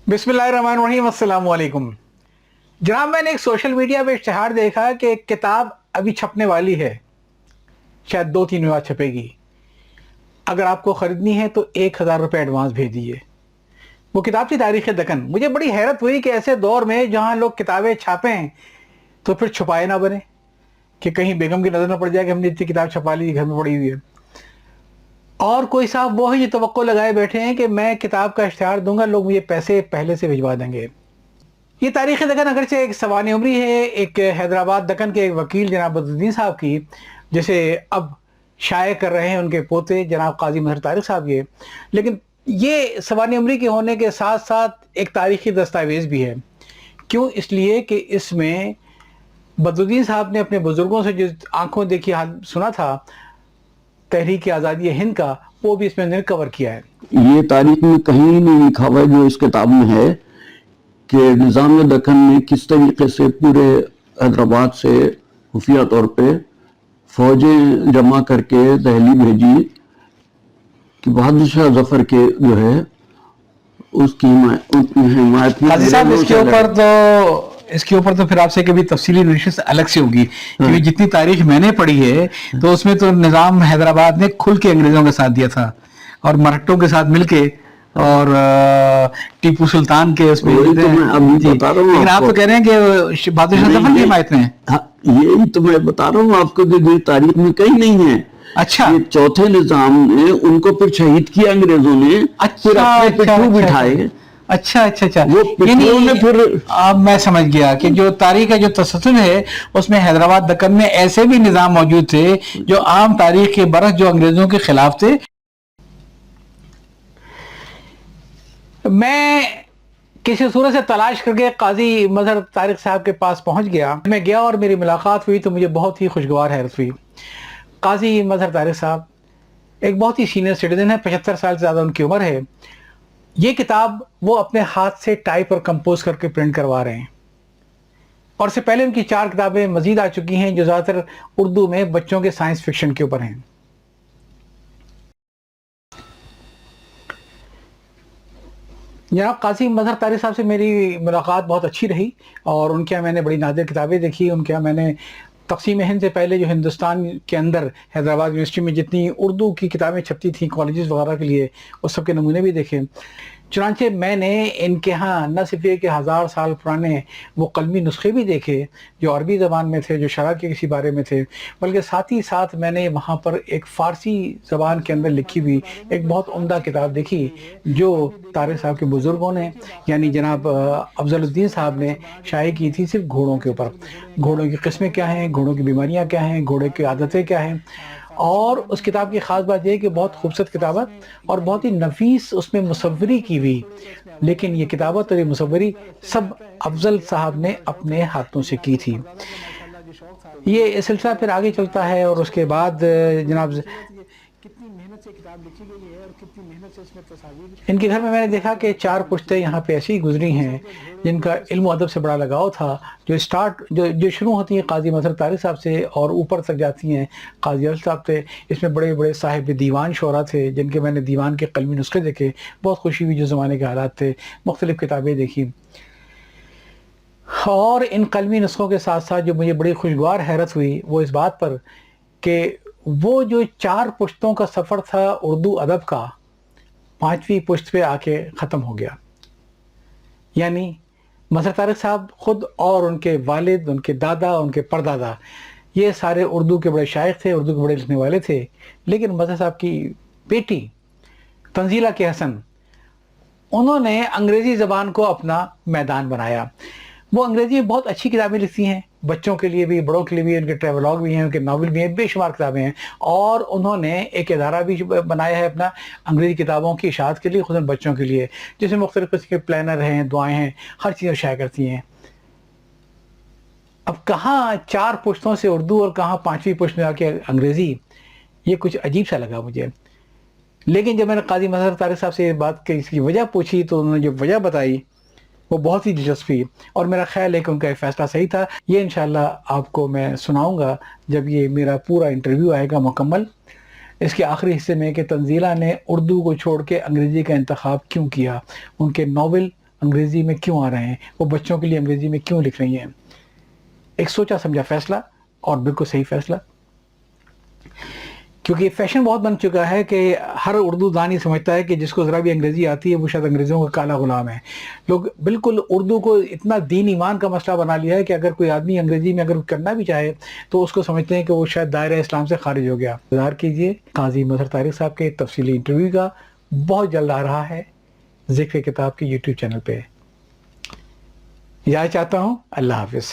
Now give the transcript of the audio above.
बिस्मिल्लाहिर्रहमानिर्रहीम, अस्सलाम वालेकुम। जनाब, मैंने एक सोशल मीडिया पे इश्तिहार देखा कि एक किताब अभी छपने वाली है, शायद 2-3 दिन बाद छपेगी। अगर आपको ख़रीदनी है तो 1000 रुपये एडवांस भेज दीजिए। वो किताब थी तारीख़ दक्कन। मुझे बड़ी हैरत हुई कि ऐसे दौर में जहाँ लोग किताबें छापें तो फिर छुपाए ना बने, कि कहीं बेगम की नज़र न पड़ जाए कि हमने इतनी किताब छपा ली, घर में पड़ी हुई है। और कोई साहब वो ही तवक्को लगाए बैठे हैं कि मैं किताब का इश्तिहार दूंगा, लोग मुझे पैसे पहले से भिजवा देंगे। ये तारीख़ दक्कन अगरचे एक सवान उमरी है, एक हैदराबाद दक्कन के एक वकील जनाब बदरुद्दीन साहब की, जिसे अब शाये कर रहे हैं उनके पोते जनाब काजी मजहर तारिक साहब ये। लेकिन ये सवान उमरी के होने के साथ साथ एक तारीख़ी दस्तावेज़ भी है। क्यों? इसलिए कि इसमें बदरुद्दीन साहब ने अपने बुज़ुर्गों से जो आंखों देखी हाल सुना था तहरीक आज़ादी हिंद का, वो भी इसमें कवर किया है। ये तारीख में कहीं नहीं लिखा हुआ है जो इस किताब में है कि निज़ाम दक्कन ने किस तरीके से पूरे हैदराबाद से खुफिया तौर पे फौजें जमा करके दहली भेजी कि बहादुर शाह जफर के जो है उसकी हिमायत में। इसके ऊपर तो फिर आपसे कभी तफसीली नशिस्त अलग से होगी, क्योंकि जितनी तारीख मैंने पढ़ी है तो उसमें तो निज़ाम हैदराबाद ने खुल के अंग्रेजों का साथ दिया था और मराठों के साथ मिलके, और टीपू सुल्तान के उसमें। तो मैं अभी बता रहा हूँ, लेकिन आप तो कह रहे हैं कि बहादुर शाह जफर की हिमायत में। हाँ, यही तो मैं बता रहा हूँ आपको कि तारीख में कहीं नहीं है। अच्छा, ये चौथे निजाम ने उनको फिर शहीद किया अंग्रेजों ने। फिर अपने पिट्ठू बिठाए। अच्छा, वो पिट्ठू ने फिर। अब मैं समझ गया कि जो तारीख का जो तसलसल है उसमें हैदराबाद दक्कन में ऐसे भी निजाम मौजूद थे जो आम तारीख के बरस जो अंग्रेजों के खिलाफ थे। मैं किसी सूरत से तलाश करके काजी मजहर तारिक साहब के पास पहुंच गया। मैं गया और मेरी मुलाकात हुई तो मुझे बहुत ही खुशगवार हैरत हुई। काजी मजहर तारिक साहब एक बहुत ही सीनियर सिटीजन है, 75 साल से ज़्यादा उनकी उम्र है। ये किताब वो अपने हाथ से टाइप और कंपोज करके प्रिंट करवा रहे हैं, और इससे पहले उनकी 4 किताबें मजीद आ चुकी हैं जो ज़्यादातर उर्दू में बच्चों के साइंस फिक्शन के ऊपर हैं। जनाब काजी मजहर तारिक साहब से मेरी मुलाकात बहुत अच्छी रही, और उनके यहाँ मैंने बड़ी नादिर किताबें देखी। उनके यहाँ मैंने तक़सीम हिंद से पहले जो हिंदुस्तान के अंदर हैदराबाद यूनिवर्सिटी में जितनी उर्दू की किताबें छपती थी कॉलेजेस वगैरह के लिए, उस सब के नमूने भी देखे। चुनांचे मैंने इनके यहाँ न सिर्फ ये कि 1000 साल पुराने वो कलमी नुस्खे भी देखे जो अरबी ज़बान में थे, जो शरअ के किसी बारे में थे, बल्कि साथ ही साथ मैंने वहाँ पर एक फ़ारसी ज़बान के अंदर लिखी हुई एक बहुत उम्दा किताब देखी जो तारिक साहब के बुज़ुर्गों ने, यानी जनाब अफजलुद्दीन साहब ने शाये की थी सिर्फ घोड़ों के ऊपर। घोड़ों की किस्में क्या हैं, घोड़ों की बीमारियाँ क्या हैं, घोड़े की आदतें क्या हैं। और उस किताब की ख़ास बात यह है कि बहुत खूबसूरत किताब है और बहुत ही नफीस उसमें मुसव्वरी की हुई। लेकिन ये किताबत और ये मुसव्वरी सब अफजल साहब ने अपने हाथों से की थी। ये सिलसिला फिर आगे चलता है, और उसके बाद जनाब कितनी मेहनत से किताब लिखी गई है और कितनी मेहनत से इसमें तस्वीर। इनके घर में मैंने देखा कि 4 पुश्तें यहाँ पे ऐसी गुजरी हैं जिनका इल्म अदब से बड़ा लगाव था, जो शुरू होती हैं काजी मजहर तारिक साहब से और ऊपर तक जाती हैं काजी अफजल साहब से। इसमें बड़े बड़े साहिब दीवान शोरा थे जिनके मैंने दीवान के कलमी नुस्खे देखे, बहुत खुशी हुई जो ज़माने के हालात थे, मुख्तलिफ़ किताबें देखी। और इन कलमी नुस्खों के साथ साथ जो मुझे बड़ी खुशगवार हैरत हुई वो इस बात पर कि वो जो 4 पुश्तों का सफ़र था उर्दू अदब का, 5वीं पुश्त पे आके ख़त्म हो गया। यानी मजहर तारिक साहब खुद और उनके वालिद, उनके दादा, उनके परदादा, ये सारे उर्दू के बड़े शायख थे, उर्दू के बड़े लिखने वाले थे। लेकिन मजहर साहब की बेटी तंजीला के हसन, उन्होंने अंग्रेज़ी ज़बान को अपना मैदान बनाया। वो अंग्रेज़ी में बहुत अच्छी किताबें लिखती हैं, बच्चों के लिए भी, बड़ों के लिए भी। उनके ट्रेवलॉग भी हैं, उनके नावल भी हैं, बेशुमार किताबें हैं। और उन्होंने एक इदारा भी बनाया है अपना अंग्रेज़ी किताबों की इशाअत के लिए, खुसूसन बच्चों के लिए, जिसमें मुख्तलिफ़ किस्म के प्लानर हैं, दुआएँ हैं, हर चीज़ शाया करती हैं। अब कहाँ 4 पुश्तों से उर्दू और कहाँ 5वीं पुश्त में आके अंग्रेज़ी, ये कुछ अजीब सा लगा मुझे। लेकिन जब मैंने काजी मजहर तारिक साहब से ये बात की, इसकी वजह पूछी, तो उन्होंने जो वजह बताई वो बहुत ही दिलचस्पी, और मेरा ख्याल है कि उनका फैसला सही था। ये इंशाल्लाह आपको मैं सुनाऊंगा जब ये मेरा पूरा इंटरव्यू आएगा मुकम्मल, इसके आखिरी हिस्से में कि तंजीला ने उर्दू को छोड़ के अंग्रेज़ी का इंतखाब क्यों किया, उनके नावल انگریزی میں کیوں آ رہے ہیں, وہ بچوں کے لیے انگریزی میں کیوں لکھ رہی ہیں. ایک سوچا سمجھا فیصلہ, اور بالکل صحیح فیصلہ, کیونکہ یہ فیشن بہت بن چکا ہے کہ ہر اردو دانی سمجھتا ہے کہ جس کو ذرا بھی انگریزی آتی ہے وہ شاید انگریزوں کا کالا غلام ہے. لوگ بالکل اردو کو اتنا دین ایمان کا مسئلہ بنا لیا ہے کہ اگر کوئی آدمی انگریزی میں اگر کرنا بھی چاہے تو اس کو سمجھتے ہیں کہ وہ شاید دائرہ اسلام سے خارج ہو گیا. انتظار کیجئے قاضی مظہر طارق صاحب کے تفصیلی انٹرویو کا, بہت جلد آ رہا ہے ذکر کتاب کے یوٹیوب چینل پہ. اجازت چاہتا ہوں, اللہ حافظ.